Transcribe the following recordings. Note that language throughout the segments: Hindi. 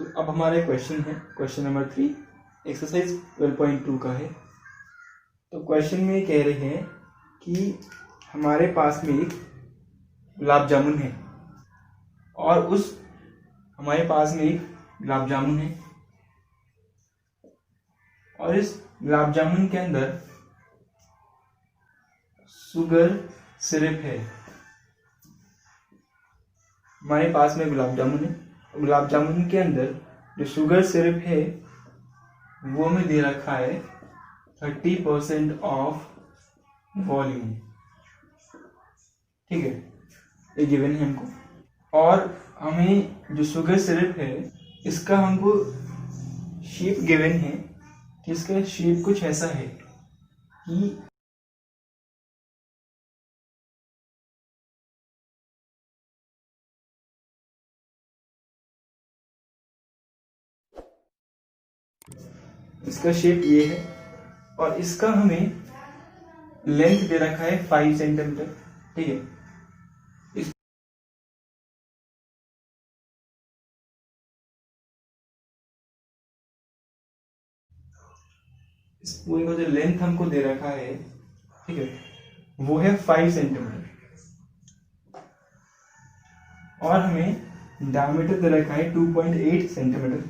तो अब हमारा क्वेश्चन है, क्वेश्चन नंबर 3 एक्सरसाइज 12.2 का है। तो क्वेश्चन में कह रहे हैं कि हमारे पास में एक गुलाब जामुन है और हमारे पास में एक गुलाब जामुन है और इस गुलाब जामुन के अंदर शुगर सिरप है। हमारे पास में गुलाब जामुन है, गुलाब जामुन के अंदर जो शुगर सिरप है वो हमें दे रखा है 30% ऑफ वॉल्यूम। ठीक है, ये गिवन है हमको। और हमें जो शुगर सिरप है इसका हमको शेप गिवन है कि इसका शेप कुछ ऐसा है कि इसका शेप ये है और इसका हमें लेंथ दे रखा है 5 सेंटीमीटर। ठीक है, इस पूरे का जो लेंथ हमको दे रखा है, ठीक है, वो है 5 सेंटीमीटर और हमें डायमीटर दे रखा है 2.8 सेंटीमीटर।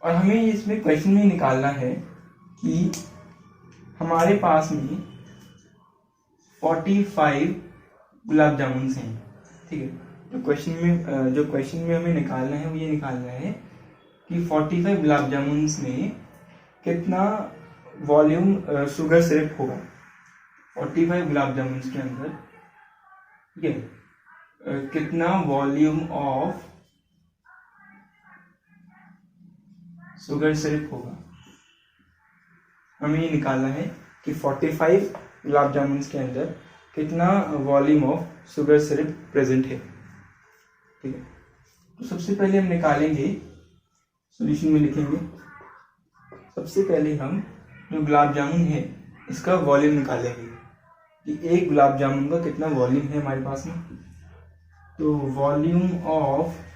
और हमें इसमें क्वेश्चन में निकालना है कि हमारे पास में 45 गुलाब जामुन हैं। ठीक है, तो क्वेश्चन में हमें निकालना है वो ये निकालना है कि 45 गुलाब जामुन में कितना वॉल्यूम शुगर सिरप होगा। 45 गुलाब जामुन के अंदर, ठीक है, कितना वॉल्यूम ऑफ शुगर सिरप होगा। हमें ये निकालना है कि 45 गुलाब जामुन के अंदर कितना volume of sugar syrup present है। ठीक है, तो सबसे पहले हम निकालेंगे, सॉल्यूशन में लिखेंगे। सबसे पहले हम जो गुलाब जामुन है इसका वॉल्यूम निकालेंगे कि एक गुलाब जामुन का कितना वॉल्यूम है हमारे पास में। तो वॉल्यूम ऑफ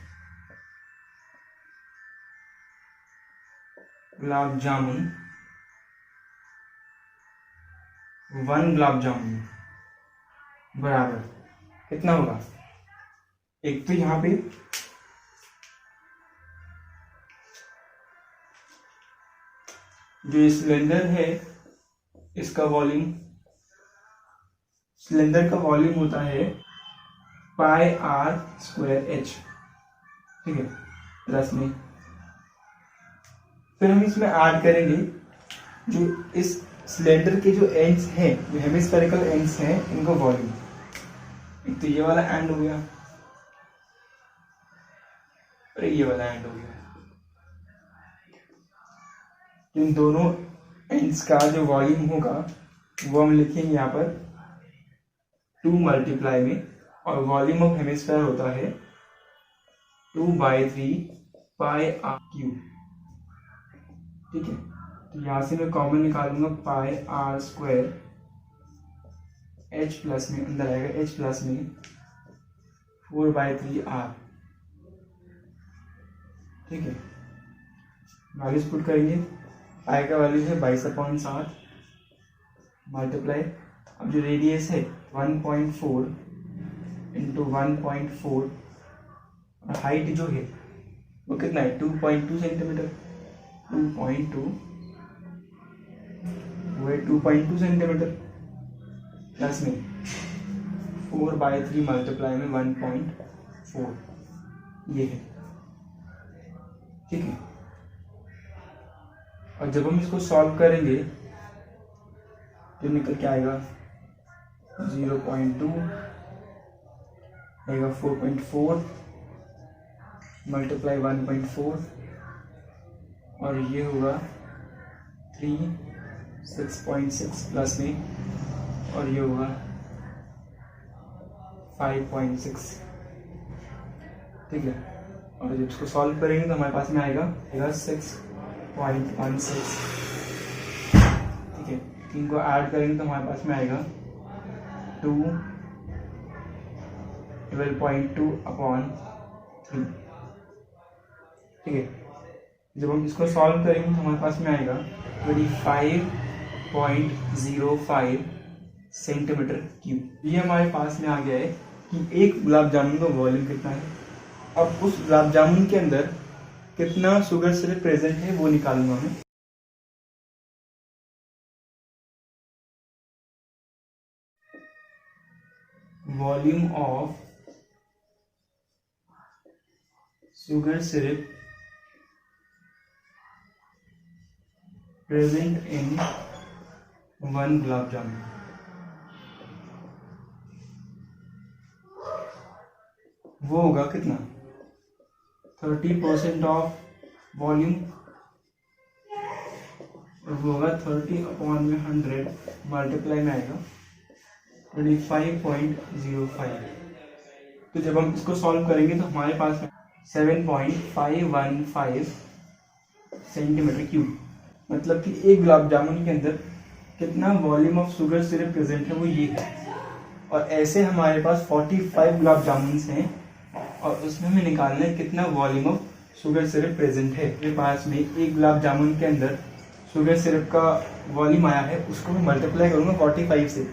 गुलाब जामुन, 1 गुलाब जामुन बराबर कितना होगा। एक तो यहाँ पे जो सिलेंडर है इसका वॉल्यूम, सिलेंडर का वॉल्यूम होता है πr²h। ठीक है, प्लस में फिर हम इसमें ऐड करेंगे जो इस सिलेंडर के जो एंड्स हैं, जो हेमिस्फेरिकल एंड्स हैं, इनका वॉल्यूम। एक तो ये वाला एंड हो गया और ये वाला एंड हो गया। इन दोनों एंड्स का जो वॉल्यूम होगा वो हम लिखेंगे यहाँ पर 2 मल्टीप्लाई में, और वॉल्यूम ऑफ हेमिस्फेयर होता है 2/3 πr³। ठीक है, तो यहां से मैं कॉमन निकालूंगा πr², h प्लस में अंदर आएगा, h प्लस में 4/3r। ठीक है, वैल्यूज पुट करेंगे। पाई का वैल्यू है 22/7 मल्टीप्लाई, अब जो रेडियस है 1.4 इंटू 1.4 और हाइट जो है वो कितना है 2.2 सेंटीमीटर। 2.2 वो है 2.2 सेंटीमीटर प्लस में 4/3 मल्टीप्लाई में 1.4 ये है। ठीक है, और जब हम इसको सॉल्व करेंगे तो निकल के आएगा 0.2 आएगा 4.4 मल्टीप्लाई 1.4 और ये होगा 3 6.6 प्लस में और ये होगा 5.6। ठीक है, और जब इसको सॉल्व करेंगे तो हमारे पास में आएगा 6.16 इनको ऐड करेंगे तो हमारे पास में आएगा 12.2/3। ठीक है, जब हम इसको सॉल्व करेंगे तो हमारे पास में आएगा 25.05 सेंटीमीटर क्यूब। ये हमारे पास में आ गया है कि एक गुलाब जामुन का वॉल्यूम कितना है। अब उस गुलाब जामुन के अंदर कितना शुगर सिरप प्रेजेंट है वो निकालूंगा मैं। Volume of sugar syrup present in one gulab jamun। वो होगा कितना 30% ऑफ वॉल्यूम, और वो होगा 30/100 मल्टीप्लाई में आएगा 25.05। तो जब हम इसको सॉल्व करेंगे तो हमारे पास 7.515 सेंटीमीटर क्यूब, मतलब कि एक गुलाब जामुन के अंदर कितना volume of sugar syrup present है वो ये है। और ऐसे हमारे पास 45 गुलाब जामुन हैं और उसमें हमें निकालना है कितना volume of sugar syrup present है। मेरे पास में एक गुलाब जामुन के अंदर शुगर सिरप का वॉल्यूम आया है, उसको मैं मल्टीप्लाई करूँगा 45 से,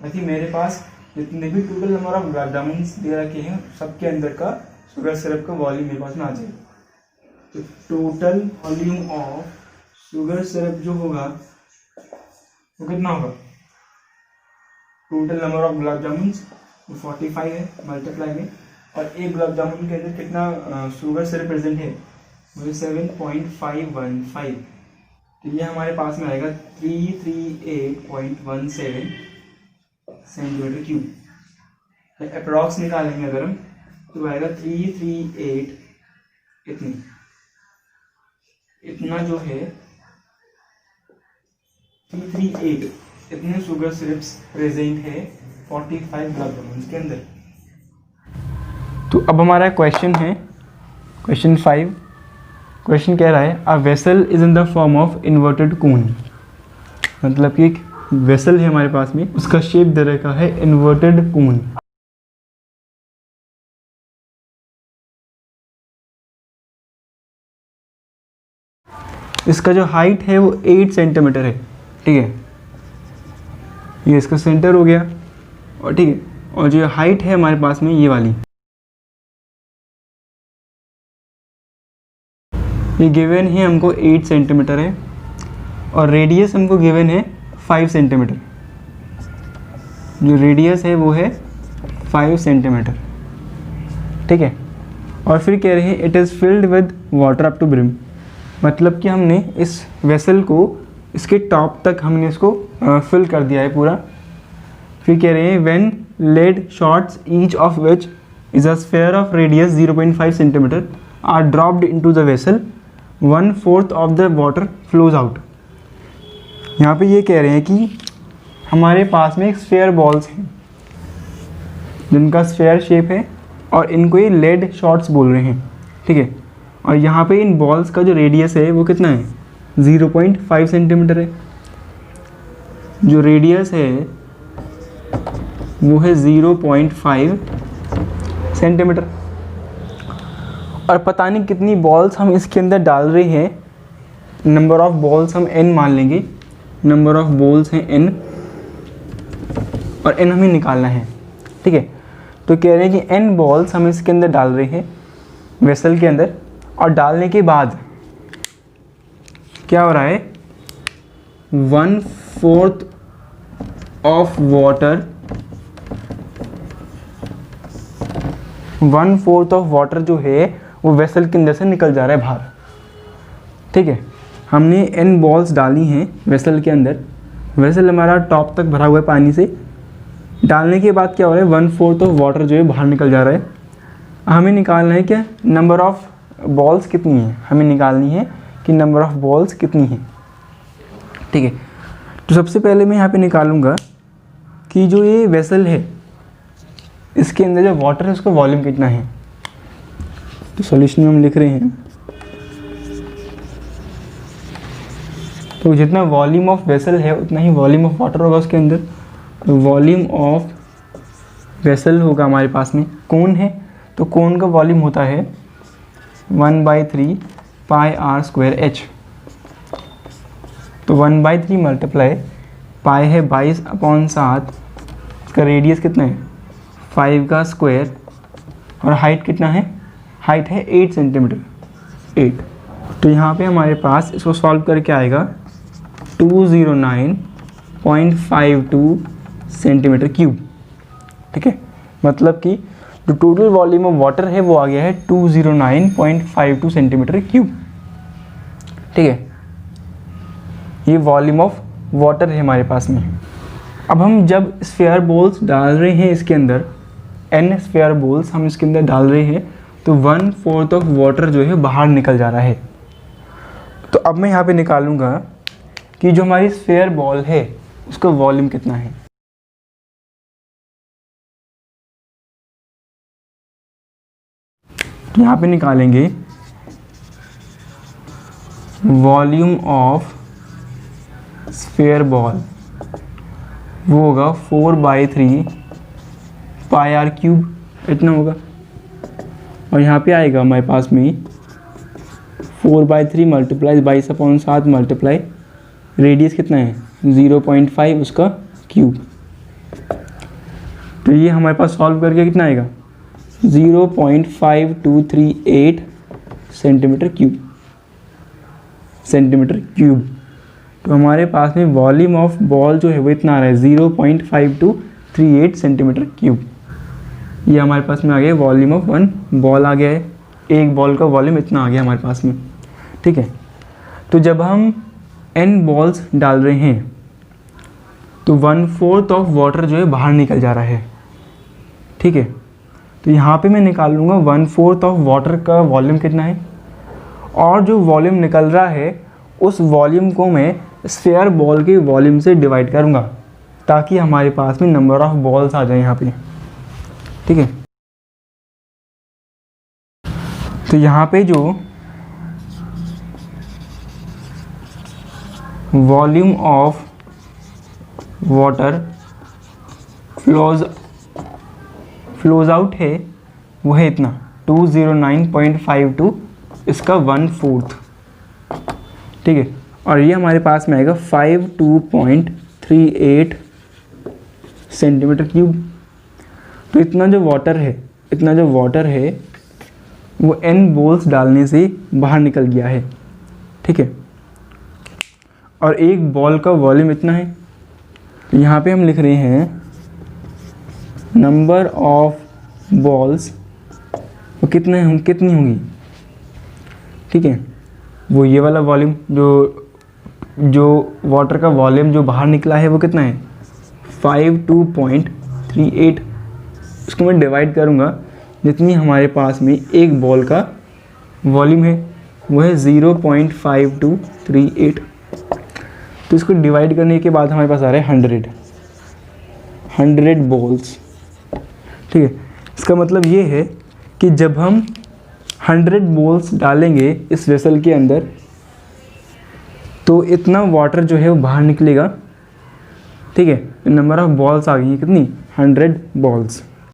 ताकि मेरे पास जितने भी total number of gulab jamun दे रखे हैं सबके अंदर का शुगर सिरप का वॉल्यूम मेरे पास में आ जाएगा। तो total volume of sugar syrup जो होगा वो कितना होगा, total number of gulab jamun 45 है मल्टीप्लाई में, और एक गुलाब जामुन के अंदर कितना शुगर सिरप प्रेजेंट है वो 7.515। तो ये हमारे पास में आएगा 338.17 सेंटीमीटर क्यूब। अप्रॉक्स निकालेंगे अगर हम तो आएगा 338 इतना जो है 338 इतने शुगर सिरप्स प्रेजेंट है 45 गुलाब जामुन के अंदर। तो अब हमारा क्वेश्चन है क्वेश्चन 5। क्वेश्चन कह रहा है a vessel is in the form of inverted कोन, मतलब कि एक वेसल है हमारे पास में, उसका शेप दे रखा है इन्वर्टेड कोन। इसका जो हाइट है वो 8 सेंटीमीटर है। ठीक है, ये इसका सेंटर हो गया, और ठीक है, और जो हाइट है हमारे पास में ये वाली, ये गिवन है हमको 8 सेंटीमीटर है, और रेडियस हमको गिवन है 5 सेंटीमीटर। जो रेडियस है वो है 5 सेंटीमीटर। ठीक है, और फिर कह रहे हैं it is filled with water up to brim, मतलब कि हमने इस वेसल को इसके टॉप तक हमने इसको फिल कर दिया है पूरा। फिर कह रहे हैं when lead shots each of which is a sphere of radius 0.5 centimetre are dropped into the vessel 1/4 of the water flows out. यहाँ पे ये कह रहे हैं कि हमारे पास में एक स्फेयर बॉल्स हैं जिनका स्फेयर शेप है, और इनको ये लेड शॉट्स बोल रहे हैं। ठीक है, और यहाँ पे इन बॉल्स का जो रेडियस है वो कितना है 0.5 सेंटीमीटर है। जो रेडियस है वो है 0.5 सेंटीमीटर, और पता नहीं कितनी बॉल्स हम इसके अंदर डाल रहे हैं। नंबर ऑफ बॉल्स हम n मान लेंगे, नंबर ऑफ बॉल्स हैं n, और n हमें निकालना है। ठीक है, तो कह रहे हैं कि n बॉल्स हम इसके अंदर डाल रहे हैं वेसल के अंदर, और डालने के बाद क्या हो रहा है 1/4 ऑफ वाटर, 1/4 ऑफ वाटर जो है वो वेसल के अंदर से निकल जा रहा है बाहर। ठीक है, हमने n बॉल्स डाली हैं वेसल के अंदर, वेसल हमारा टॉप तक भरा हुआ है पानी से। डालने के बाद क्या हो रहा है 1/4 ऑफ वाटर जो है बाहर निकल जा रहा है। हमें निकालना है क्या नंबर ऑफ बॉल्स कितनी है, हमें निकालनी है कि नंबर ऑफ बॉल्स कितनी है। ठीक है, तो सबसे पहले मैं यहाँ पे निकालूंगा कि जो ये वेसल है इसके अंदर जो वाटर है उसका वॉल्यूम कितना है। तो सॉल्यूशन में हम लिख रहे हैं तो जितना वॉल्यूम ऑफ वेसल है उतना ही वॉल्यूम ऑफ वाटर होगा उसके अंदर। तो वॉल्यूम ऑफ वेसल होगा हमारे पास में। कोन है तो कोन का वॉल्यूम होता है 1/3 पाई आर स्क्वायर एच। तो 1/3 मल्टीप्लाई पाई है 22/7, इसका रेडियस कितना है 5 का स्क्वायर, और हाइट कितना है, हाइट है 8 सेंटीमीटर 8। तो यहाँ पे हमारे पास इसको सॉल्व करके आएगा 209.52 सेंटीमीटर क्यूब। ठीक है, मतलब कि जो टोटल वॉल्यूम ऑफ वाटर है वो आ गया है 209.52 सेंटीमीटर क्यूब। ठीक है, ये वॉल्यूम ऑफ वाटर है हमारे पास में। अब हम जब स्फेयर बॉल्स डाल रहे हैं इसके अंदर, n स्फेयर बॉल्स हम इसके अंदर डाल रहे हैं, तो 1/4 ऑफ वाटर जो है बाहर निकल जा रहा है। तो अब मैं यहाँ पे निकालूंगा कि जो हमारी स्फेयर बॉल है उसका वॉल्यूम कितना है। तो यहाँ पे निकालेंगे वॉल्यूम ऑफ स्फेयर बॉल, वो होगा 4/3 पाई आर क्यूब, इतना होगा। और यहाँ पे आएगा हमारे पास में 4/3 मल्टीप्लाई 22/7 मल्टीप्लाई रेडियस कितना है 0.5 उसका क्यूब। तो ये हमारे पास सॉल्व करके कितना आएगा 0.5238 सेंटीमीटर क्यूब। तो हमारे पास में वॉल्यूम ऑफ बॉल जो है वो इतना आ रहा है 0.5238 सेंटीमीटर क्यूब। ये हमारे पास में आ गया वॉल्यूम ऑफ वन बॉल आ गया है, एक बॉल का वॉल्यूम इतना आ गया हमारे पास में। ठीक है, तो जब हम n बॉल्स डाल रहे हैं तो 1/4 ऑफ वाटर जो है बाहर निकल जा रहा है। ठीक है, तो यहाँ पे मैं निकाल लूँगा 1/4 ऑफ वाटर का वॉल्यूम कितना है, और जो वॉल्यूम निकल रहा है उस वॉल्यूम को मैं स्फेयर बॉल के वॉल्यूम से डिवाइड करूँगा ताकि हमारे पास में नंबर ऑफ बॉल्स आ जाए यहाँ पे। ठीक है, तो यहाँ पे जो volume of water flows out है वो है इतना 209.52, इसका 1/4। ठीक है, और ये हमारे पास में आएगा 52.38 सेंटीमीटर क्यूब। तो इतना जो वाटर है वो n बॉल्स डालने से बाहर निकल गया है। ठीक है, और एक बॉल का वॉल्यूम इतना है। तो यहाँ पे हम लिख रहे हैं नंबर ऑफ बॉल्स वो कितनी होंगी। ठीक है, वो ये वाला वॉल्यूम जो वाटर का वॉल्यूम जो बाहर निकला है वो कितना है 52.38। उसको मैं डिवाइड करूँगा, जितनी हमारे पास में एक बॉल का वॉल्यूम है वो है 0.5238। तो इसको डिवाइड करने के बाद हमारे पास आ रहा है 100 बॉल्स। ठीक है, इसका मतलब ये है कि जब हम 100 बॉल्स डालेंगे इस वेसल के अंदर तो इतना वाटर जो है वो बाहर निकलेगा। ठीक है, नंबर ऑफ बॉल्स आ गई है कितनी 100 बॉल्स।